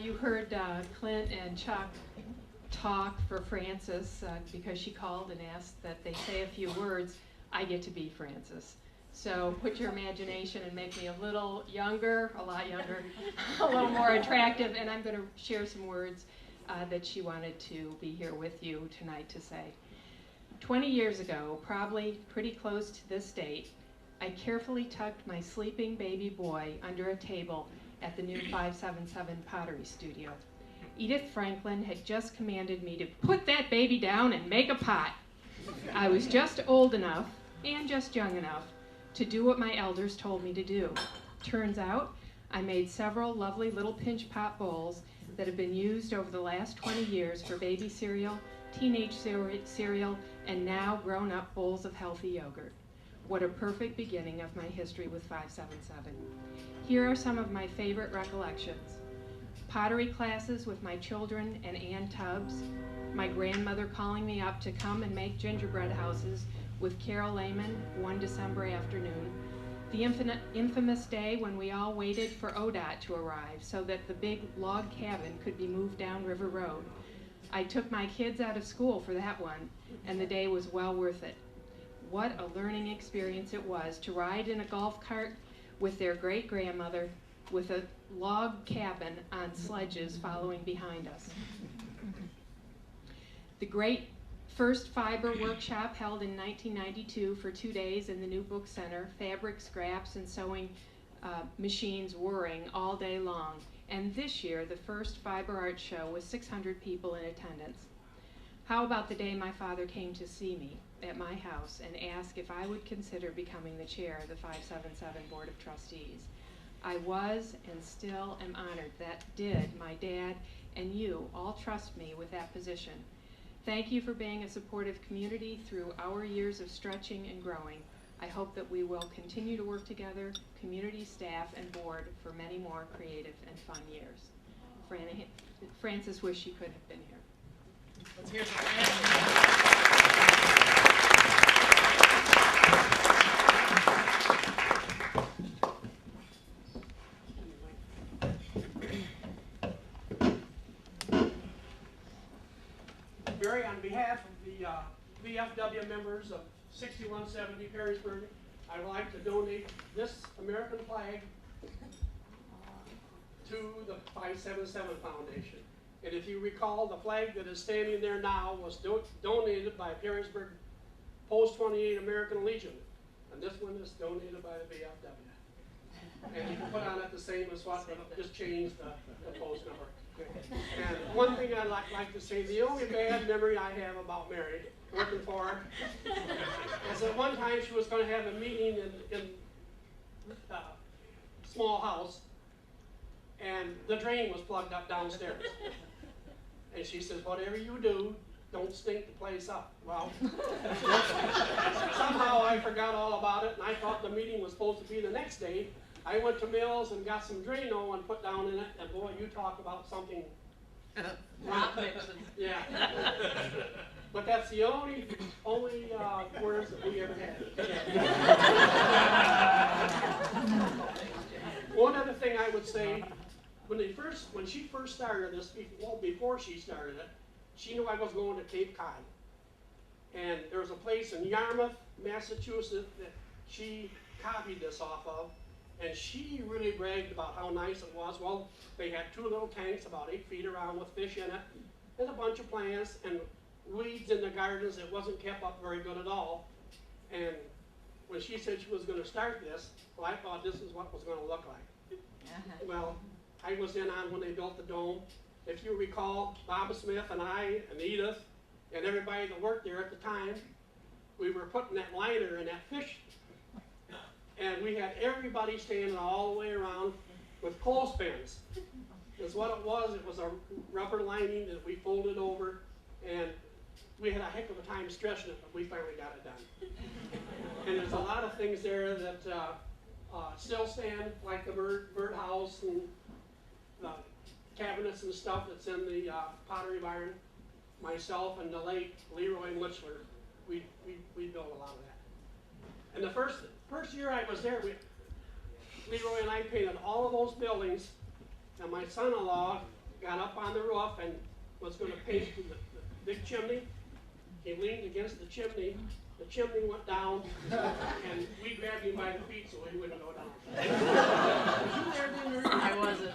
You heard Clint and Chuck talk for Frances because she called and asked that they say a few words. I get to be Frances. So put your imagination and make me a little younger, a lot younger, a little more attractive, and I'm going to share some words that she wanted to be here with you tonight to say. 20 years ago, probably pretty close to this date, I carefully tucked my sleeping baby boy under a table at the new 577 Pottery Studio. Edith Franklin had just commanded me to put that baby down and make a pot. I was just old enough, and just young enough, to do what my elders told me to do. Turns out, I made several lovely little pinch pot bowls that have been used over the last 20 years for baby cereal, teenage cereal, and now grown-up bowls of healthy yogurt. What a perfect beginning of my history with 577. Here are some of my favorite recollections. Pottery classes with my children and Ann Tubbs, my grandmother calling me up to come and make gingerbread houses with Carol Lehman one December afternoon, the infamous day when we all waited for ODOT to arrive so that the big log cabin could be moved down River Road. I took my kids out of school for that one, and the day was well worth it. What a learning experience it was to ride in a golf cart with their great-grandmother with a log cabin on sledges following behind us. The great first fiber workshop held in 1992 for 2 days in the new book center, fabric scraps and sewing machines whirring all day long. And this year, the first fiber art show with 600 people in attendance. How about the day my father came to see me at my house and asked if I would consider becoming the chair of the 577 Board of Trustees? I was and still am honored that my dad, and you all trust me with that position. Thank you for being a supportive community through our years of stretching and growing. I hope that we will continue to work together, community, staff, and board, for many more creative and fun years. Frances wished she could have been here. Let's hear for Frances. Barry, on behalf of the VFW members of 6170 Perrysburg, I would like to donate this American flag to the 577 Foundation. And if you recall, the flag that is standing there now was donated by Perrysburg Post 28 American Legion. And this one is donated by the VFW. And you can put on it the same as what, just change the post number. And one thing I'd like to say, the only bad memory I have about Mary, working for her, is that one time she was going to have a meeting in a small house, and the drain was plugged up downstairs. And she says, whatever you do, don't stink the place up. Well, somehow I forgot all about it, and I thought the meeting was supposed to be the next day. I went to Mills and got some Drano and put down in it, and boy, you talk about something. Yeah. But that's the only words that we ever had. One other thing I would say, when she first started this, well, before she started it, she knew I was going to Cape Cod. And there was a place in Yarmouth, Massachusetts, that she copied this off of. And she really bragged about how nice it was. Well, they had 2 little tanks about 8 feet around with fish in it, and a bunch of plants and weeds in the gardens that wasn't kept up very good at all. And when she said she was going to start this, well, I thought this is what was going to look like. Well, I was in on when they built the dome. If you recall, Bob Smith and I and Edith and everybody that worked there at the time, we were putting that liner in that fish. And we had everybody standing all the way around with clothespins. That's what it was. It was a rubber lining that we folded over, and we had a heck of a time stretching it, but we finally got it done. And there's a lot of things there that still stand, like the bird house and the cabinets and stuff that's in the pottery barn. Myself and the late Leroy Lichler, we built a lot of that. And the first year I was there, Leroy and I painted all of those buildings, and my son-in-law got up on the roof and was gonna pave the big chimney. He leaned against the chimney went down, and we grabbed him by the feet so he wouldn't go down. Was you there, Dinner? I wasn't,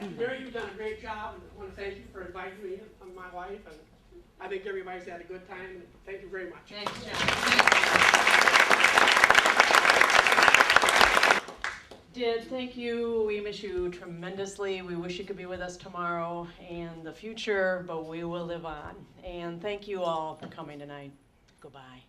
no. Mary, you've done a great job, and I want to thank you for inviting me and my wife, and I think everybody's had a good time, and thank you very much. Thanks, John. Did, thank you. We miss you tremendously. We wish you could be with us tomorrow and the future, but we will live on. And thank you all for coming tonight. Goodbye.